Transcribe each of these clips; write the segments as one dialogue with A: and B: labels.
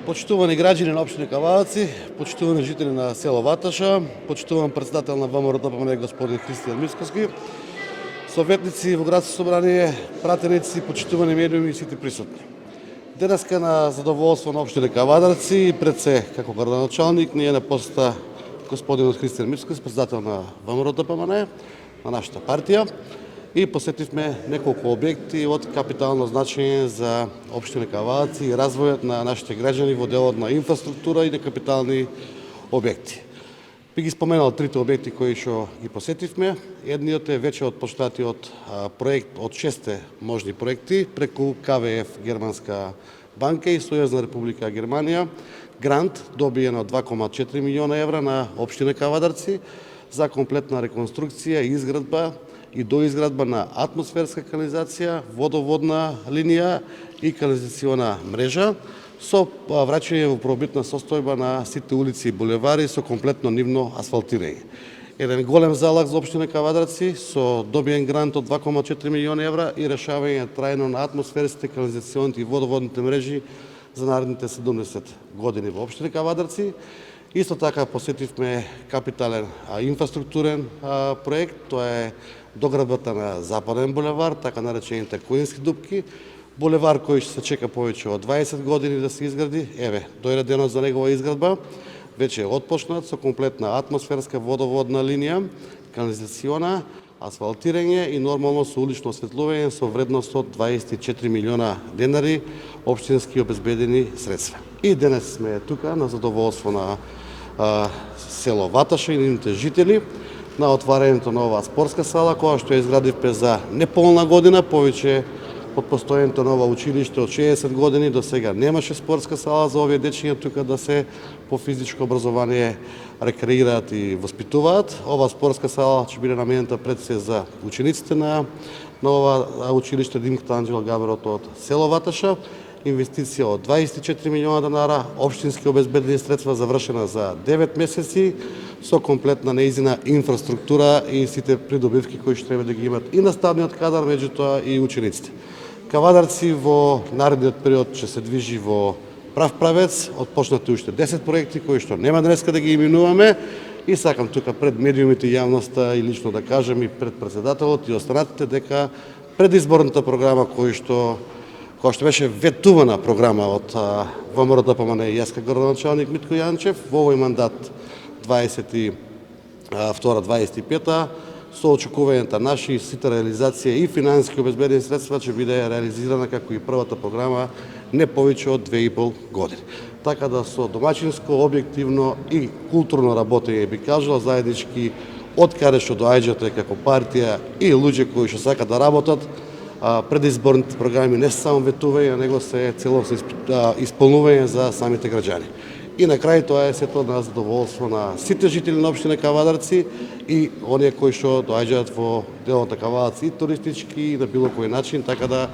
A: Почитувани граѓани на општина Кавадаци, почитувани жители на село Ваташа, почитуван председател на ВМРО-ДПМНЕ господин Христијан Мицкоски, советници во градско собрание, пратеници, почитувани медиуми и сите присутни. Денеска на задоволство на општина Кавадарци и пред се како градоначалник ние на посета господинот Христијан Мицкоски, председател на ВМРО-ДПМНЕ, на нашата партија, и посетивме неколку објекти од капитално значење за општина Кавадаци и развојот на нашите граѓани во делот на инфраструктура и на капитални објекти. Би ги споменал трите објекти кои што ги посетивме. Едниот е веќе отпочнатиот проект од 6 можни проекти преку КВФ Германска банка и Сојузна република Германија. Грант добиен од 2,4 милиона евра на општина Кавадарци за комплетна реконструкција и изградба и доизградба на атмосферска канализација, водоводна линија и канализациона мрежа со враќање во првобитна состојба на сите улици и булевари со комплетно нивно асфалтирање. Еден голем залаг за општина Кавадарци со добиен грант од 2,4 милиони евра и решавање трајно на атмосферските, канализационите и водоводните мрежи за наредните 70 години во општина Кавадарци. Исто така посетивме капитален инфраструктурен проект, тоа е доградбата на Западен булевар, така наречените Коински дупки, булевар кој ќе се чека повеќе од 20 години да се изгради. Еве, дојде денот за негова изградба, веќе е отпочнат со комплетна атмосферска водоводна линија, канализациона, асфалтирање и нормално со улично осветлување со вредност од 24 милиона денари општински обезбедени средства. И денес сме тука на задоволство на село Ваташа и нивните жители на отварањето на оваа спортска сала, која што ја изградивме за неполна година, повеќе од постојањето на ова училиште од 60 години до сега немаше спортска сала за овие дечиња тука да се по физичко образование рекреираат и воспитуваат. Ова спортска сала ќе биде наменета пред се за учениците на ова училиште Димката Анџела Габерото од село Ваташа. Инвестиција од 24 милиона денара, општински обезбедени средства завршена за 9 месеци со комплетна неизина инфраструктура и сите придобивки кои што треба да ги имат и наставниот кадар, меѓутоа и учениците. Кавадарци во наредниот период ќе се движи во прав правец, отпочнати уште 10 проекти кои што нема денеска да ги именуваме и сакам тука пред медиумите и јавноста и лично да кажам и пред председателот и останатите дека предизборната програма која што беше ветувана програма од ВМРО-ДПМНЕ и јас како градоначалник Митко Јанчев во овој мандат 22-25 со очекувањата наши сите реализација и финансиски обезбедени средства ќе биде реализирана како и првата програма не повеќе од 2,5 години. Така да со домаќинско, објективно и културно работење би кажал заеднички од каде што доаѓате како партија и луѓе кои што сакаат да работат, предизборните програми не се само ветување, него се целосно исполнување за самите граѓани. И на крај тоа е сето на задоволство на сите жители на општина Кавадарци и оние кои што доаѓаат во делот на Кавадарци и туристички и на било кој начин, така да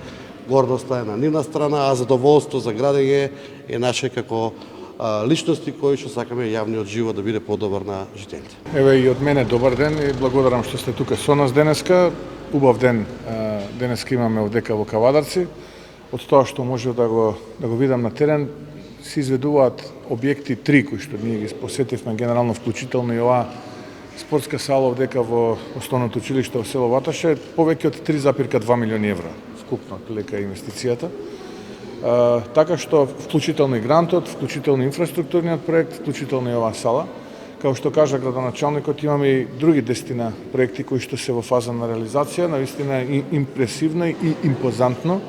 A: гордоста е на нивна страна, а задоволство за градење е наше како личности кои што сакаме јавниот живот да биде подобар на жителите.
B: Еве и од мене добар ден и благодарам што сте тука со нас денеска. Убав ден денеска имаме овдека во Кавадарци. Од тоа што може да го видам на терен, се изведуваат објекти 3 кои што ние ги посетивме генерално, вклучително и оваа спортска сала овдека во основното училиште во село Ваташа, повеќе од 3,2 милиони евра скупно лека инвестицијата. Така што вклучително и грантот, вклучително инфраструктурниот проект, вклучително и оваа сала. Као што кажа градоначалникот, имаме и други 10 проекти кои што се во фаза на реализација, навистина импресивно и импозантно.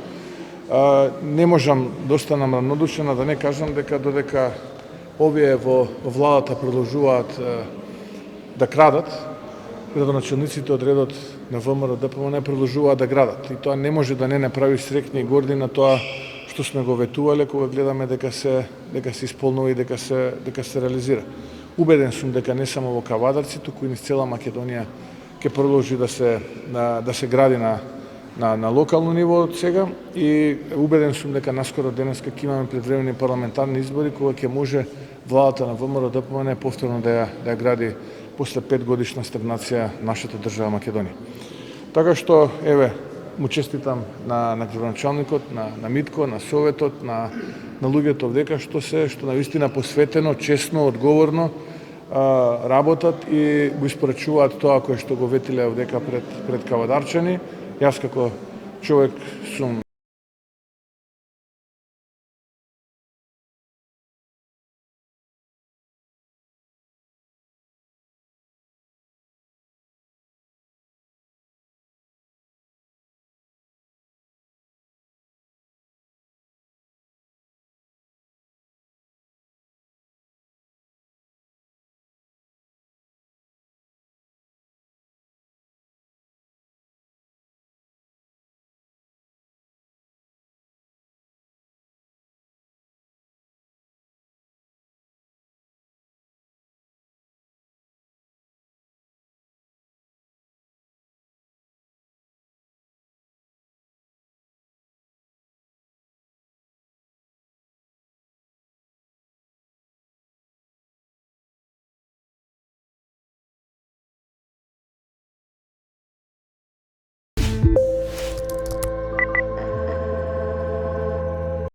B: Не можам да останам равнодушен да не кажам дека додека овие во владата продолжуваат да крадат, градоначалниците од редот на ВМРО-ДПМНЕ продолжуваат да градат. И тоа не може да не направи среќни и горди на тоа што сме го ветувале кога гледаме дека се исполнува и дека се реализира. Убеден сум дека не само во Кавадарци, туку и низ цела Македонија ќе продолжи да се гради на локално ниво од сега и убеден сум дека наскоро денеска ќе имаме предвремени парламентарни избори кога ќе може владата на ВМРО-ДПМНЕ повторно да ја гради после 5 годишна стагнација нашата држава Македонија. Така што еве му честитам на градоначалникот, на Митко, на Советот, на на луѓето овдека што навистина посветено, честно, одговорно работат и го испорачуваат тоа кое што го ветиле овдека пред кавадарчани. Јас како човек сум